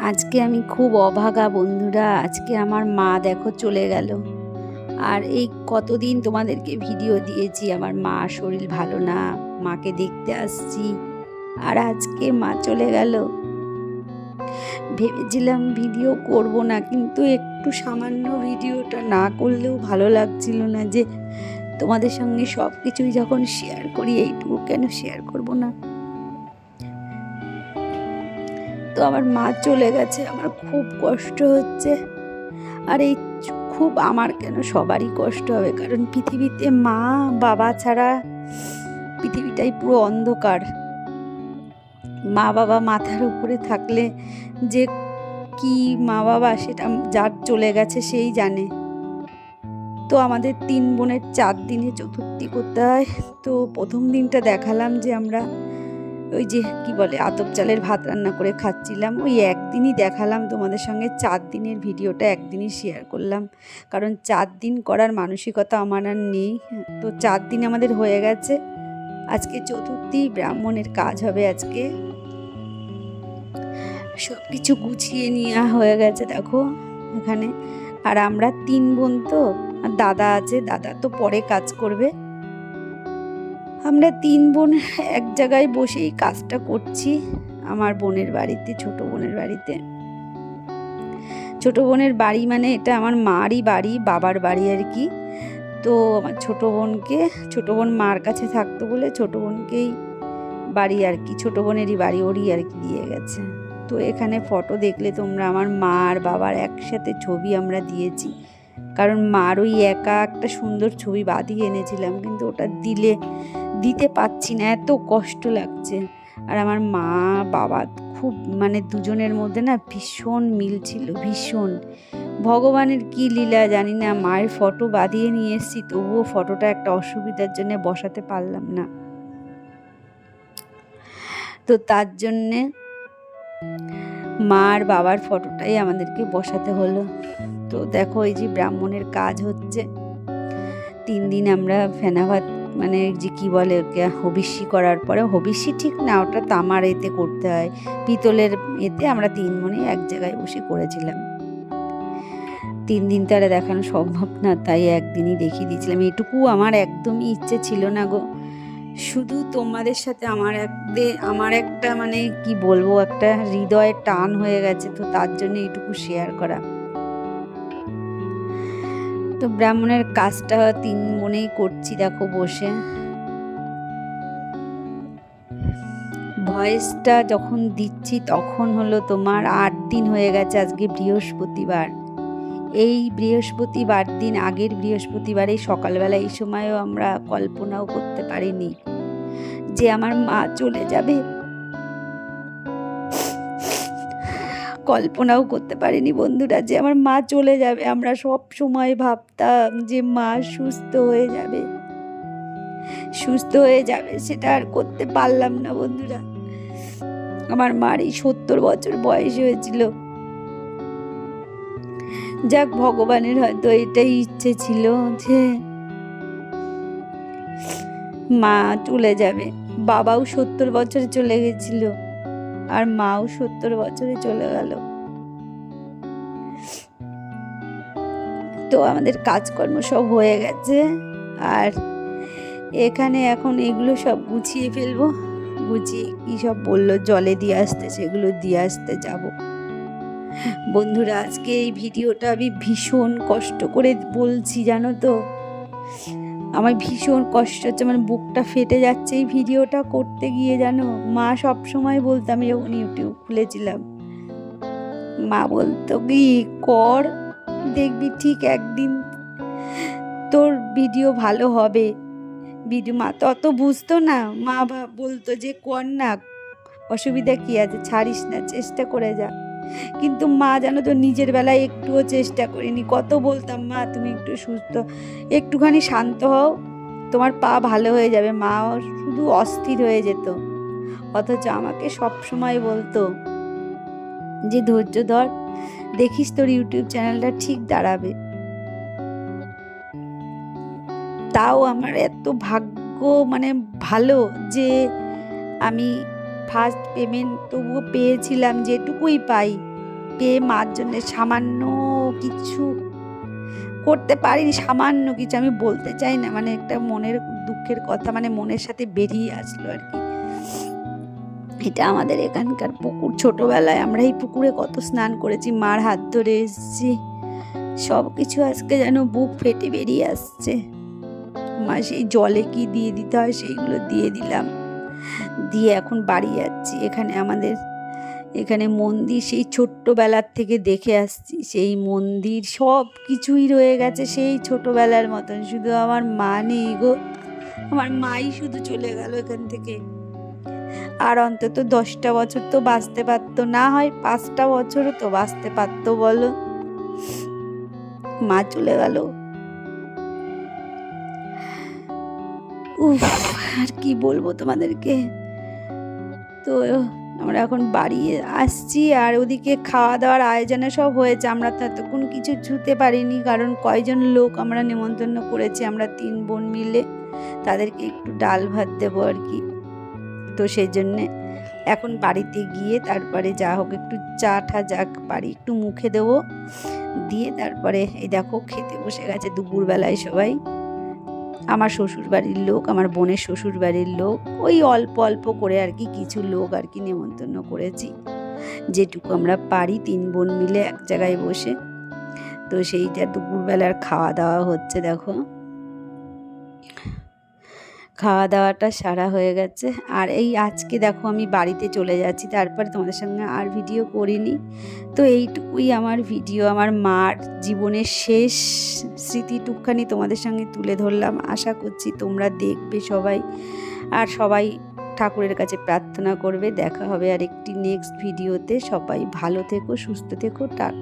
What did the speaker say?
আজকে আমি খুব অভাগা বন্ধুরা। আজকে আমার মা দেখো চলে গেল। আর এই কতদিন তোমাদেরকে ভিডিও দিয়েছি, আমার মা শরীর ভালো না, মাকে দেখতে আসছি, আর আজকে মা চলে গেল। ভেবেছিলাম ভিডিও করব না, কিন্তু একটু সামান্য ভিডিওটা না করলেও ভালো লাগছিল না, যে তোমাদের সঙ্গে সব কিছুই যখন শেয়ার করি এইটুকু কেন শেয়ার করব না। তো আমার মা চলে গেছে, আমার খুব কষ্ট হচ্ছে। আর এই খুব আমার কেন, সবারই কষ্ট হবে, কারণ পৃথিবীতে মা বাবা ছাড়া পৃথিবীটাই পুরো অন্ধকার। মা বাবা মাথার উপরে থাকলে যে কি মা বাবা, সেটা যার চলে গেছে সেই জানে। তো আমাদের 3 বোনের 4 দিনে চতুর্থী করতে হয়। তো প্রথম দিনটা দেখালাম যে আমরা ওই যে কি বলে আতপ চালের ভাত রান্না করে খাচ্ছিলাম, ওই একদিনই দেখালাম তোমাদের সঙ্গে। 4 দিনের ভিডিওটা একদিনই শেয়ার করলাম, কারণ 4 দিন করার মানসিকতা আমার আর নেই। তো 4 দিন আমাদের হয়ে গেছে। আজকে চতুর্থী, ব্রাহ্মণের কাজ হবে আজকে। সব কিছু গুছিয়ে নেওয়া হয়ে গেছে দেখো এখানে। আর আমরা 3 বোন, তো আর দাদা আছে, দাদা তো পরে কাজ করবে। আমরা 3 বোন এক জায়গায় বসেই কাজটা করছি আমার বোনের বাড়িতে, ছোট বোনের বাড়িতে। ছোট বোনের বাড়ি মানে এটা আমার মারই বাড়ি, বাবার বাড়ি আর কি। তো আমার ছোট বোন মার কাছে থাকতো বলে ছোট বোনকেই বাড়ি আর কি, ছোট বোনেরই বাড়ি, ওরই আর কি দিয়ে গেছে। তো এখানে ফটো দেখলে তোমরা, আমার মা আর বাবার একসাথে ছবি আমরা দিয়েছি, কারণ মার ওই একা একটা সুন্দর ছবি বাঁধিয়ে এনেছিলাম, কিন্তু ওটা দিতে পারছি না, এত কষ্ট লাগছে। আর আমার মা বাবা খুব মানে দুজনের মধ্যে না ভীষণ মিল ছিল, ভীষণ। ভগবানের কি লীলা জানি না, মায়ের ফটো বাঁধিয়ে নিয়ে এসেছি, তবুও ফটোটা একটা অসুবিধার জন্য বসাতে পারলাম না। তো তার জন্যে মা আর বাবার ফটোটাই আমাদেরকে বসাতে হলো। তো দেখো এই যে ব্রাহ্মণের কাজ হচ্ছে। 3 দিন আমরা ফেনা ভাত, মানে যে কি বলে ওকে, হবিষ্যি করার পরে, হবিষ্যি ঠিক না, ওটা তামার এতে করতে হয়, পিতলের এতে আমরা 3 বোনই এক জায়গায় বসে করেছিলাম। 3 দিন তো আর দেখানো সম্ভব না, তাই একদিনই দেখিয়ে দিয়েছিলাম। এটুকু আমার একদমই ইচ্ছে ছিল না গো, শুধু তোমাদের সাথে আমার একটা মানে কি বলবো, একটা হৃদয়ের টান হয়ে গেছে, তো তার জন্য এটুকু শেয়ার করা। তো ব্রাহ্মণের কাজটা 3 বোনেই করছি দেখো বসে। ভয়েসটা যখন দিচ্ছি তখন হলো তোমার 8 দিন হয়ে গেছে, আজকে বৃহস্পতিবার। এই বৃহস্পতিবার দিন, আগের বৃহস্পতিবার এই সকালবেলা এই সময়ও আমরা কল্পনাও করতে পারিনি যে আমার মা চলে যাবে, কল্পনাও করতে পারিনি বন্ধুরা যে আমার মা চলে যাবে। আমরা সব সময় ভাবতাম যে মা সুস্থ হয়ে যাবে, সেটা আর করতে পারলাম না বন্ধুরা। আমার মার এই 70 বছর বয়স হয়েছিল। যাক, ভগবানের হয়তো এটাই ইচ্ছে ছিল যে মা চলে যাবে। বাবাও 70 বছরে চলে গেছিল, আর মাও 70 বছরে চলে গেল। তো আমাদের কাজকর্ম সব হয়ে গেছে, আর এখানে এখন এগুলো সব গুছিয়ে ফেলবো। গুছিয়ে কি সব বললো জলে দিয়ে আসতে, সেগুলো দিয়ে আসতে যাব। বন্ধুরা আজকে এই ভিডিওটা আমি ভীষণ কষ্ট করে বলছি, জানো তো, আমার ভীষণ কষ্ট হচ্ছে, মানে বুকটা ফেটে যাচ্ছে এই ভিডিওটা করতে গিয়ে। জানো, মা সব সময় বলতো, আমি যখন ইউটিউব খুলেছিলাম মা বলতো কি কর, দেখবি ঠিক একদিন তোর ভিডিও ভালো হবে। মা তো অত বুঝতো না, মা বলতো যে কর না, অসুবিধা কি আছে, ছাড়িস না, চেষ্টা করে যা। কিন্তু মা জানো তো, নিজের বেলায় একটুও চেষ্টা করিনি। কত বলতাম মা তুমি একটু সুস্থ, একটুখানি শান্ত হও, তোমার পা ভালো হয়ে যাবে। মা শুধু অস্থির হয়ে যেত, অথচ আমাকে সব সময় বলতো যে ধৈর্য ধর, দেখিস তোর ইউটিউব চ্যানেলটা ঠিক দাঁড়াবে। তাও আমার এত ভাগ্য মানে ভালো যে আমি ফার্স্ট পেমেন্ট তবুও পেয়েছিলাম, যেটুকুই পাই পেয়ে মার জন্য সামান্য কিছু করতে পারিনি, সামান্য কিছু, আমি বলতে চাই না, মানে একটা মনের দুঃখের কথা, মানে মনের সাথে বেরিয়ে আসলো আর কি। এটা আমাদের এখানকার পুকুর, ছোটবেলায় আমরা এই পুকুরে কত স্নান করেছি, মার হাত ধরে এসেছি, সব কিছু আজকে যেন বুক ফেটে বেরিয়ে আসছে। মা সেই জলে কি দিয়ে দিতে হয় সেইগুলো দিয়ে দিলাম, দিয়ে এখন বাড়ি যাচ্ছি। এখানে মন্দির সেই ছোট্টবেলার থেকে দেখে আসছি, সেই মন্দির সব কিছুই রয়ে গেছে সেই ছোটবেলার মতন, শুধু আমার মা নেই গো, আমার মাই শুধু চলে গেল এখান থেকে। আর অন্তত 10টা বছর তো বাঁচতে পারতো, না হয় 5টা বছরও তো বাঁচতে পারতো বলো, মা চলে গেল। উফ, আর কি বলবো তোমাদেরকে। তো আমরা এখন বাড়ি আসছি, আর ওদিকে খাওয়া দাওয়ার আয়োজনে সব হয়েছে, আমরা তো এতক্ষণ কিছু ছুতে পারিনি, কারণ কয়জন লোক আমরা নেমন্তন্ন করেছি, আমরা 3 বোন মিলে, তাদেরকে একটু ডাল ভাত দেবো আর কি। তো সেই জন্যে এখন বাড়িতে গিয়ে তারপরে যা হোক একটু চা টা যাক পারি একটু মুখে দেবো, দিয়ে তারপরে এই দেখো খেতে বসে গেছে দুপুরবেলায় সবাই। আমার শ্বশুর বাড়ির লোক, আমার বোনের শ্বশুর বাড়ির লোক, ওই অল্প অল্প করে আর কি কিছু লোক আর কি নেমন্তন্ন করেছি, যেটুকু আমরা পারি 3 বোন মিলে এক জায়গায় বসে। তো সেইটা দুপুরবেলার খাওয়া দাওয়া হচ্ছে, দেখো খাওয়া দাওয়াটা সারা হয়ে গেছে। আর এই আজকে দেখো আমি বাড়িতে চলে যাচ্ছি, তারপরে তোমাদের সঙ্গে আর ভিডিও করিনি। তো এইটুকুই আমার ভিডিও, আমার মার জীবনের শেষ স্মৃতিটুকখানি তোমাদের সঙ্গে তুলে ধরলাম। আশা করছি তোমরা দেখবে সবাই, আর সবাই ঠাকুরের কাছে প্রার্থনা করবে। দেখা হবে আর একটি নেক্সট ভিডিওতে। সবাই ভালো থেকো, সুস্থ থেকো, টাটা।